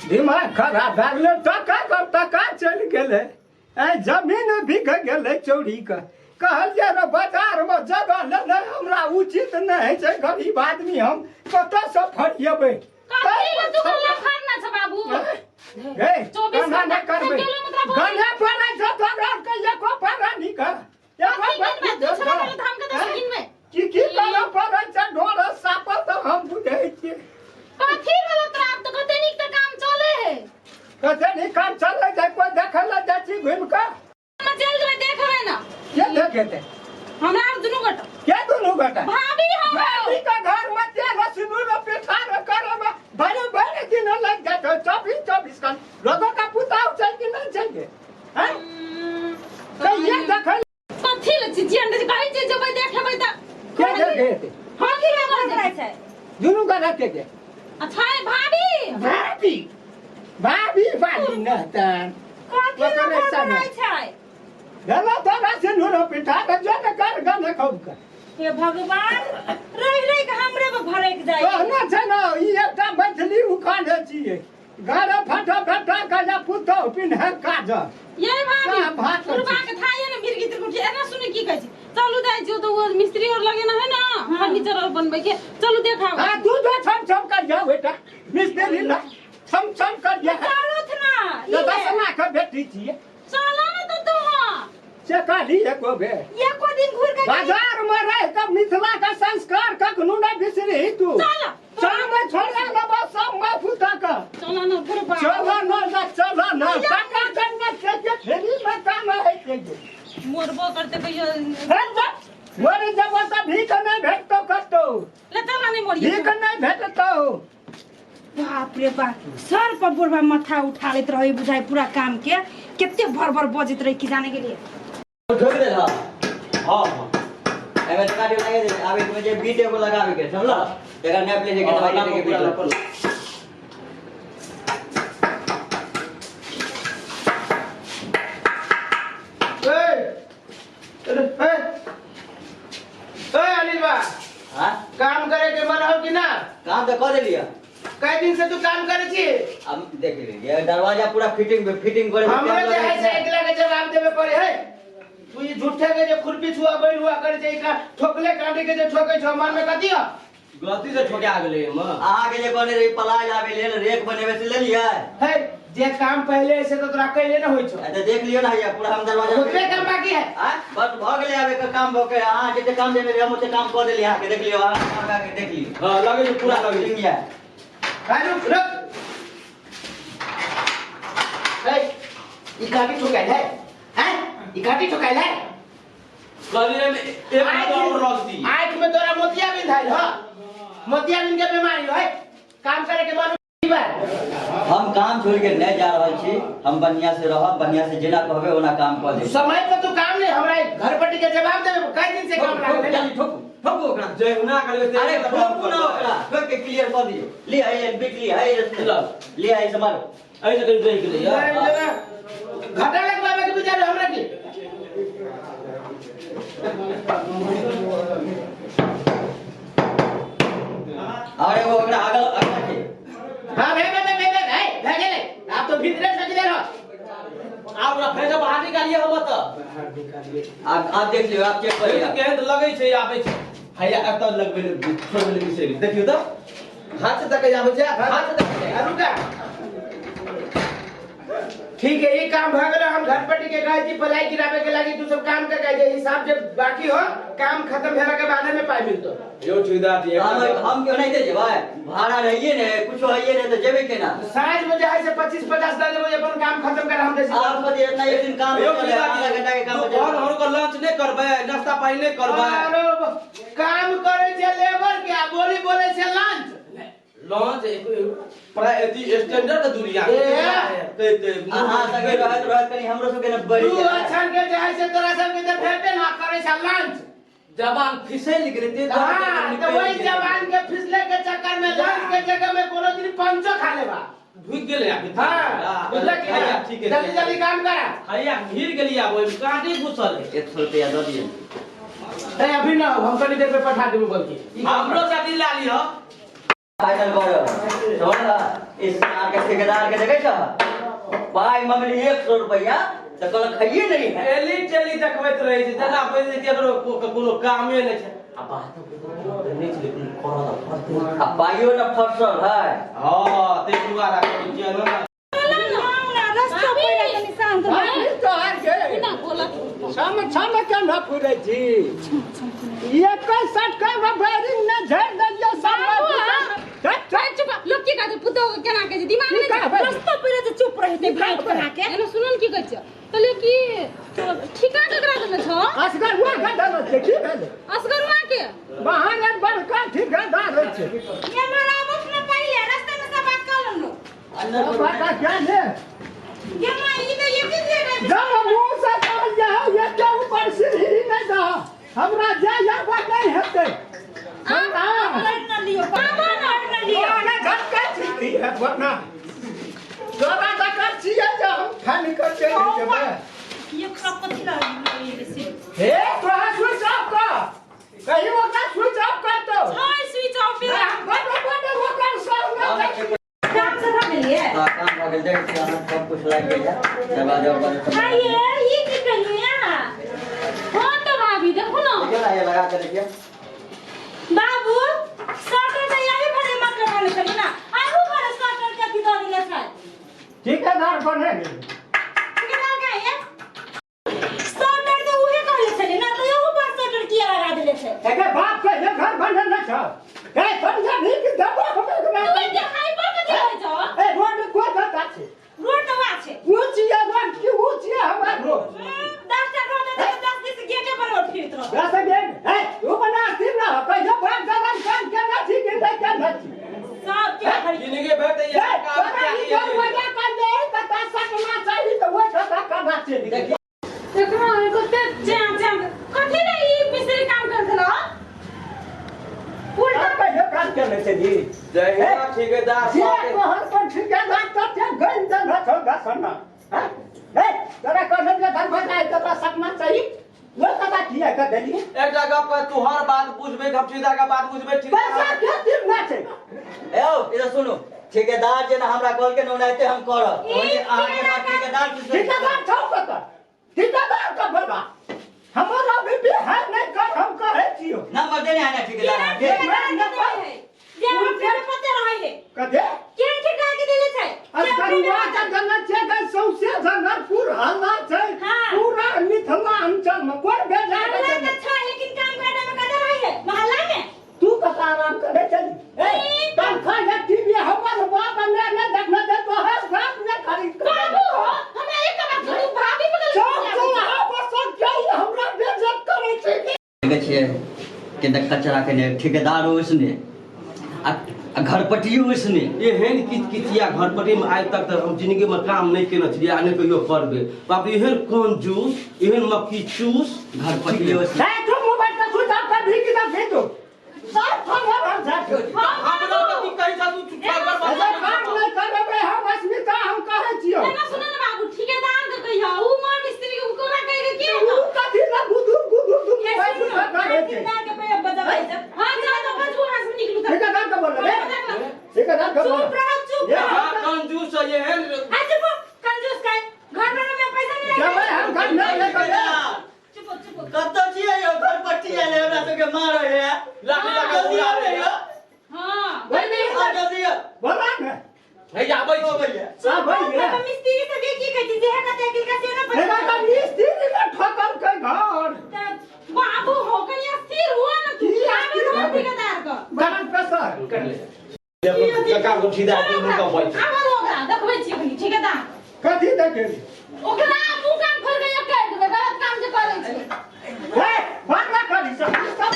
दिमाग खराब भए गेलै टका चलि गेलै जमीन बिक गेलै चोरी के कहलियै रे बाजारमे जगह लेनाइ हमरा उचित नहि छै गरीब आदमी हम कतऽसँ फरिएबै गने पड़ै छै तोरा के एको पारा निकल की करऽ पड़ै छै ढोर सापत तऽ हम बुझै छियै कते नीक काम चलै छै कोई देखै लए जाइ छी घुमि कऽ चल जेबै देखबै ना के देखेतै हमरा दुनू गोटा के दुनू गोटा भाभी हम भाभी के घर में तेल सिंदूर पिठार करे में बड़े दिन लग जाते 24 घंटा लोगों का पुताव छै कि नहीं चाहिए हैं कहिए देखै कथि ल चिचियन जे कहै छै जेबै देखबै त के देखेतै हां की करे छै दुनू गोटा के अच्छा है भाभी भाभी नहतन कथि ल करे छै गला तोरा सिंदूर पिठार जो ने कर गने खूब कर हे भगवान रह के हमरे में भरक जाय कहना छै ना ई एकटा मैथिली उखान छियै गाड़ा फटा का या पुतो पिन्हे काज ये भाभी पुरबा के थाये ने मिर्गी त्रिकुटी एना सुने की कहै छै चलू जाय जो तो वो मिस्त्री और लगे ना है ना फर्नीचर और बनबै के चलू देखाओ हां तू जो छम कर जा बेटा मिस्त्री ला छम कर जा चलो ना ये दसना के बेटी छियै चलो ना तो तू से काली एको बे एको दिन घुर के बाजार में रह के मिथिला का संस्कार कखनो नहीं बिसरी तू चल में छोड़ा ना बस सब मैं फुटा का चलो ना पुरबा चलो ना टका करना के फेरी में काम है के मोरबो करते कहियो मोरे जब तो भीख नहीं भेटतो कतो ले चला नहीं मोरी भीख नहीं भेटतो बाप रे बाप सर पर बुढ़वा माथा उठा लेत रही बुझाई पूरा काम के केते भर बजत रही की जाने के लिए ठोक दे हां हां एमे काटे लगे दे आबे मुझे बीटे को लगावे के समझला जगह नैप ले के दवाई लेके बीट अनिल बा हां काम करे के मन हो कि ना काम तो कर लिया कई दिन से तू काम करे छी अब देख ले ये दरवाजा पूरा फिटिंग करे हमरे जे है से एकला के जवाब देबे पड़े है तू ये झूठे के जे खुरपी छुआ बैल हुआ करे छै का ठोकले काटे के जे ठोकै छ मन में कथि हो गलती से ठोके आ गेले म आहा के जे कोने रे पलाय आवे ले रेक बनेवे से ले लिया है जे काम पहले से तो तोरा कैले न होय छ तो देख लियो ना ये पूरा हम दरवाजा ओकरे काम बाकी है हां बस भ गेले आवे का काम भके हां जे काम देने रे हम ओते काम कर देली हां के देख लियो हां के देख लियो हां लगे पूरा लगे लिया रुक है ई काटी ठोकाइल है हैं ई काटी ठोकाइल है गलिए में एक हाथ और लगती आंख में तोरा मोतियाबिंद धाइल ह मोतियाबिंद के बीमारी है काम करे के मन हम काम छोड़ के नहीं जा रहल छी हम बढ़िया से रहब बढ़िया से जेना कहबे ओना काम कर दे समय पे तू काम नहीं हमरा घर पट्टी के जवाब देबे कई दिन से काम लागल है ठोकू ओकरा जे ना करबे अरे ठोकू ना ओकरा ठोक के क्लियर कर दियो ले आई बिकली है ले आई से मारो ऐसे कर दे के लिए घाटा लगवावे के विचार हमरा की अरे वो ओकरा अगल के हां भेजे ले आप तो भीतरे सजले रहो आप रखे से बाहर निकालिए हम तो आप देख लियो आप चेक करिए के तो लगे छै आबे छै हैया अब तो लगबे छोड़ ले से देखियो तो हाथ से तक आबे छै हाथ से तक रुका ठीक है ये काम भ गेल हम घर पट्टी के गाय की पलाई गिरावे के लागी तू सब काम कर के हिसाब जब बाकी हो काम खत्म भेला के बाद में पाई मिलतो यो ठेकेदार जी हम क्यों नहीं दे जे भाई भाड़ा रहिए ने कुछ होइए ने तो जेबे केना साँझ में जे है से 25-50 दे देबो अपन काम खत्म कर हम दे आप को इतना एक दिन काम यो आधा ठेकेदार घंटा के काम और हम को लंच नहीं करबे नाश्ता पानी नहीं करबे अरे काम करे छे लेबर क्या बोले छे लंच लॉन्च प्राय एती स्टैंडर्ड दुनिया हां सगे रहत कनी हमरो सब के न बड़ी तू अच्छा के जे है से तोरा सब के भेटे ना करे छ लंच जवान फिसल गिरे ते हां तो वही जवान के फिसले के चक्कर में लंच के जगह में कोनो दिन पंचो खा लेबा ढुक गेले आके हां बुझला कि ठीक है जल्दी जल्दी काम कर हैया घिर गेलिया वो काटे घुसल 100 रुपया दे दिए ए अभी ना हम कनी देर में पठा देबो बोल के हमरो साथी ला लियो फाइनल करो समझला इस साल के ठेकेदार के देखे छ पाई मंगली 100 रुपया त कल खाइए नहीं है एली टेली देखबैत रहै छै जना पहिले केकरो कोनो कामे नै छै आ बात नहीं छै लेकिन कोरोना फरते आ पाइयो न फसल है हां ते दुआरा करै छियै ना रास्ता पड़े के निशान तो भाई तो हार के बिना बोला छम के न फुरै छी ये कई सट के वायरिंग न झड़ दियो सब चुप लोग की कहते पुतो केना के दिमाग में रास्ता पड़े तो चुप रहते भाई बना के एना सुनन की कहै छ तले की ठिका ककरा देने छ असगर हुआ गदल छै की भेल असगरवा के बहाने बड़का ठिकादार रहै छै ये मारा अपने पहिले रास्ते में सब बात कर लो अंदर बात क्या है ये मां ई तो ये की दे जब मुंह से कहल जाओ ये के ऊपर सीढ़ी नहीं दा हमरा जाया बात नहीं हेतै न लियो बाबा न लियो ना झटका छिती है वरना तोरा da कर छिए जे हम खाली कर के जेबै ये खपत लगी बेसी हे तोरा स्विच ऑफ कर कहियो का स्विच ऑफ कर तो हाय स्विच ऑफ पे बड़ वो कर सब काम से था मिलिए काम हो गेल देख के हम सब कुछ लाग गया दरवाजा पर हाय ये की कहिया हां तो भाभी देखो ना ये लगा के देखिए बाबू स्वेटर तो यही भरे मत लगाने चली ना आगू भरे स्वेटर के की दौड़ी ले छै ठेकेदार बने ठेकेदार का है स्वेटर तो उहे कहले छले ना तो यहू पर स्वेटर किया लगा देले छै एके बाप के जे घर बनल न छ ए समझा नहीं कि दबा हमें के तू ये हाई पर के देले छ ए रोड को धता छै रोड तो वा छै ऊंची है रोड की ऊंची है हमार रोड 10 टा रोड है 10 दिन से गेटे पर रोड फिरत रहो जैसे गेट ए तू बना तीन ना कहियो बात जवान काम के ना ठीक है क्या नहीं सब क्या करी जिंदगी भर त ये काम चाहिए वजह कर दे त सकना चाहिए तो वो खाता करना चाहिए देखो इनको ते जाम कथि रे ई मिस्त्री काम कर देलो उल्टा कहियो काम करने चाहिए जय हे ठेकेदार ये को हर पर ठेकेदार तो ते गंज न छ गसना हां ए तोरा कहने के घर बनाए तो सकना चाहिए वो कथा किया कर देली एक जगह पर तू हर बात पूछबे हम सीधा का बात पूछबे पैसा ठेकेदार के दिन ना छै ए इधर सुनो ठेकेदार जे ना हमरा कॉल के नोनाइते हम करब ओने आगे ना ठेकेदार ठेकेदार छौ कता ठेकेदार का बोलबा हमारा भी बिहार नहीं कर हम कहे छियो नंबर देने आना ठेकेदार ये पते रहे है कदे के ठेका के देले छै असगरुआ का जन्नत छै गई सौसे जनकपुर हल्ला छै पूरा मिथिलांचल में कोन भेजा हमरा त छै लेकिन काम करे में कदर रहे है मोहल्ला में तू कता आराम करे चली ए तन खा जा टीवी हमर बाप ने न देखना दे तो हर बाप ने खरीद बाबू हमरा एक बात तू भाभी बगल चल यहाँ पर सब क्या हमरा बेइज्जत करे छै देखे छिए के देख कचरा के ने ठेकेदार उसने आ घरपटियो उसने एहन किचिया घरपटी में आज तक हम जिंदगी में काम नहीं केना छी आने कहियो करबे बाप एहन कंजूस एहन मक्खी चूस घरपटियो उसने ए तू मोबाइल का स्विच ऑफ कर भी कि ना भेजो सब खबर हम जाके हमरा पति कहि जा तू चुप कर ऐसा काम नहीं करबे हम अस्मिता हम कहे छियो ना सुन ना बाबू ठेकेदार के कहिया ऊ मां मिस्त्री के कोना कह के की तू कथी ना गुदुर तुम ये मोबाइल सुनो का करे छै ठेकेदार के पे बजाबै छै हां जा तो बजू हाथ में निकलू कर ठेकेदार का बोल रे ठेकेदार का बोल चुप रहो चुप ये रहो हां कंजूस है एहन आ चुप कंजूस काहे घर में पैसा नहीं जब हम घर नहीं ले करे चुप चुप कत छिए यो घरपटी आले हमरा सब के मारो है लाठी लगा उड़ा रे हां भाई आ जल्दी बोला ना हे आबै हो छी भैया हां भैया तो मिस्त्री से देखी कहती जे है कहते कि कैसे ना हेगा का मिस्त्री ने ठोकर के घर बाबू हो गया स्थिर हुआ ना तू आगे तो ठेकेदार का बड़ा पैसा कर ले काम को सीधा के मुंह का बोल आगे होगा देखबै छी कनी ठेकेदार कथी देखे ओकरा तू काम कर गया कर देबे गलत काम जे करे छी ए बात करी सब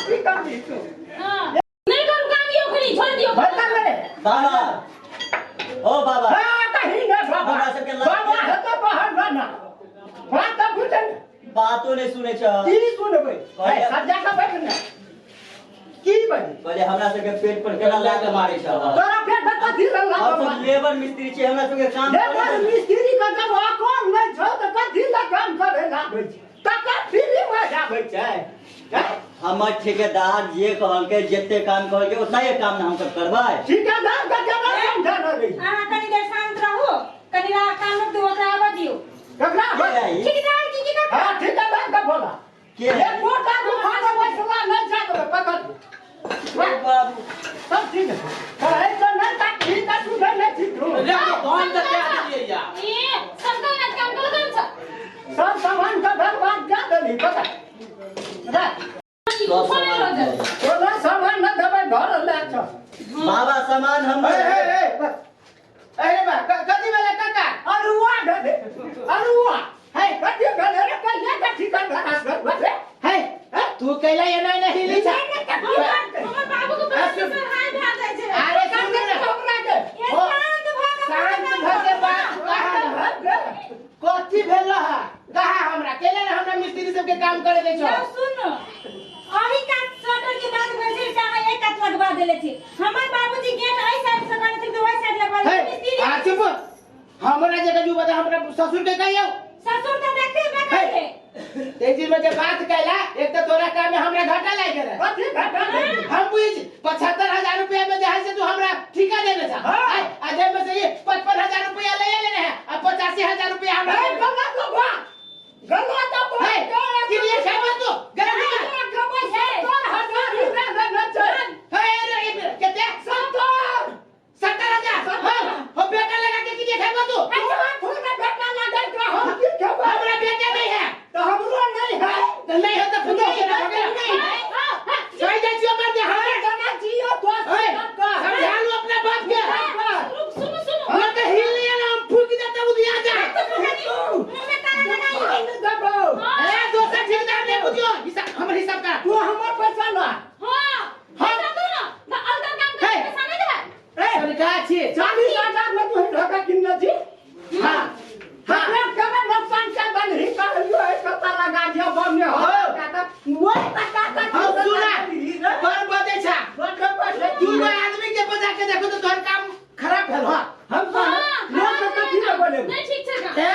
ठीक कर दी तू हां नहीं करू काम यो खली छोड़ दियो बता मेरे बाबा ओ बाबा हां कहीं ना बाबा हमरा सबके लग बाबा है तो बाहर ना बात तो बुझन बातो ने सुने छ की सुनबै ए सजा का बैठ ना की बनी पहले हमरा सब के पेट पर केना लाग मारे छ तोरा पेट में कथी लगा हम सब लेबर मिस्त्री छी हमरा सब के काम लेबर मिस्त्री का जब आकोन नहीं छौ त कथी ला काम करे लागै छै टका फ्री में जाबै छै हमर ठेकेदार जे कहलके जते काम कहलके उतना ही काम ना हम सब करबै। ठेकेदार का क्या समझा न रही अहाँ कनी देर शांत रहू, कनी रा काम तो ओकरा आवा दियो। ककरा है? ठेकेदार की का? हां ठेकेदार का बोला के है? एक मोटा दुकान में सवाल नहीं जाके पकड़ बाबू सब ठीक है कहे तो नहीं का ठीक है तू नहीं ठीक हो कौन तो क्या दिए यार ए सरकार ने काम कर कौन सा? सब सामान का बर्बाद क्या दली पता रे खोले लो जा। तो सामान न दबे घर ले छ बाबा सामान हम अरे बा कदी वाला काका अरुआ दे अरुआ है कति गले रे कल्ले का ठिकान घर है तू कैला ये नहीं ली छा हमर बाबू को पैसे से हाय भाग जाय छे। अरे सुन रे हमरा के ये शांत शांत भागे बात कथी भेल रहा कहा हमरा केले हमरा मिस्त्री सब के काम करे दे छो सुन अही का शटर के बात भेल छै चाहे एक काट लगवा देले छी। हमर बाबूजी गेट एई साइड से बने छै तो ओई साइड लगवा दे मिस्त्री। आ चुप हमरा जगह जो बता हमरा ससुर के कहियो ससुर तो देखते बैठे ते चीज में जे बात कैला एक तो तोरा काम में हमरा घाटा लाग गेल कति घटा नहीं हम बुझ 75,000 रुपया में जहां से तू हमरा ठिका देने था आ जे में से ये 55,000 रुपया ले लेने है अब 85,000 रुपया हमरा गला तो है कि ये खेबा तू गला है रे केते 70,000 हो बेटा लगा के कि खेबा तू हमरा बेटा नहीं है तो नहीं है तो फुदो के ना सही जा छियो मर दे समझा लो अपना बाप के सुनो मत हिल लिया ना हम फूक देते उदिया जा मुंह में ताला लगाई। ए दोसर ठेकेदार दे बुझो हिसाब हमर हिसाब का तू हमर पैसा ना हां पैसा दो ना तो अलग काम कर पैसा नहीं दे। सरकार छी 40,000 में तू ढका किन छी हां हां कब नुकसान क्या बन ही कर लियो एक पता लगा दियो बम में हो का वो टका का हम सुना पर बदे छा तू आदमी के बजा के देखो तो तोहर काम खराब भेल हो हम लोग कथि में बोले नहीं ठीक छै का?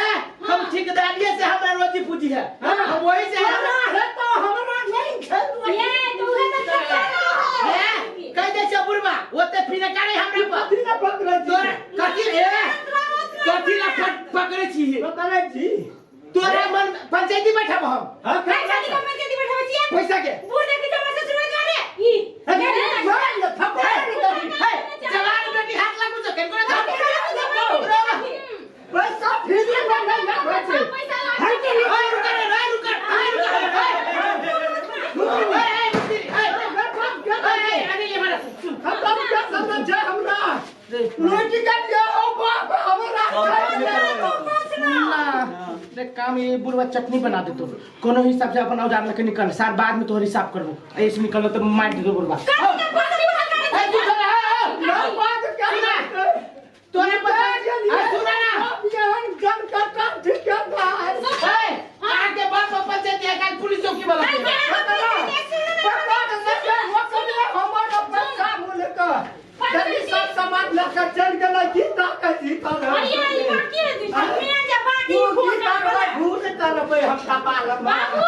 हम ठेकेदारिये से हमरा रोजी पूजी है हम वही से है तो हमरा नहीं खेल ये तू है तो कह दे छ बुढ़वा ओते फिर करे हमरा पर कथि ना पकड़ तोरा कथी कथी ला पकड़े छी पकड़े छी तोरा मन पंचायती बैठब हम हां पैसा दी कम के दी बैठा बचिए पैसा के बूढ़े के जमा से शुरू कर रे ई जवान बेटी हाथ लागू छ केन करे पैसा फिर नहीं ना बचे पैसा ला खत्म क्या समझ हमरा रोटी का दिया हो बाप हमरा देख काम ये बुढ़वा चटनी बना दे तो कोनो हिसाब से अपन औजार लेके निकल सार बाद में तोहर हिसाब करबो ऐसे निकल तो मार दे बुढ़वा तोरे पता सुना ना बिहान जन का काम ठीक है आगे बात पंचायत है कल पुलिस चौकी वाला सब समाज लेकर चल गए जीता का जीता अरे ये बाकी है तू मैं जबानी भूल कर पे हम पालन बाबू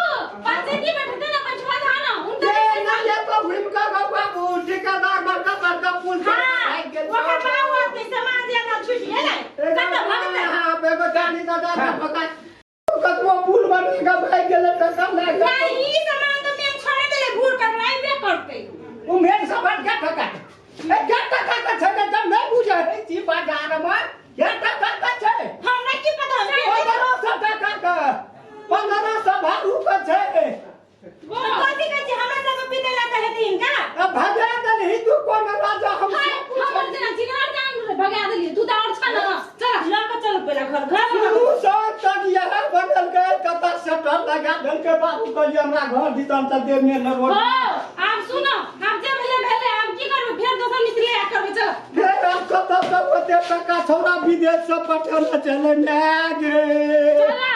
पंचायती बैठते ना पंचवा थाना उनका ये ना ये तो भूल का बाबू ठेकेदार बड़का पुल से भाग गेल वो का बाबू अपने समाज या ना छुटी है ना कत भगत हां बेबे गाड़ी दादा पका कतवा पुल बनेगा भाग गेल त कम ना नहीं सामान तो मैं छोड़ देले भूर कर आइबे करते उमेर सब क्या ठका ए क्या ठका का छै जब नहीं बुझे है जी बाजार में क्या ठका का छै हमरा की पता है 1500 टका का 1500 भाड़ू का छै वो कथि कहै छै हमरा सब पीते ला कहथिन का अब भगा दल ही तू कोन राजा हम हमर जना चिनार जान भगा देलिए तू तो और छन ना चल ला के चल पहला घर तू सब तक यहां बनल गए कता शटर लगा दल के बाबू कहलिए हमरा घर भीतर त देने न रोड आप सुनो आप जे भेले आप की करबे फिर दोसर मिस्त्री आ करबे चल फिर अब कता सब ओते टका छोरा विदेश से पठल चले ना गे चल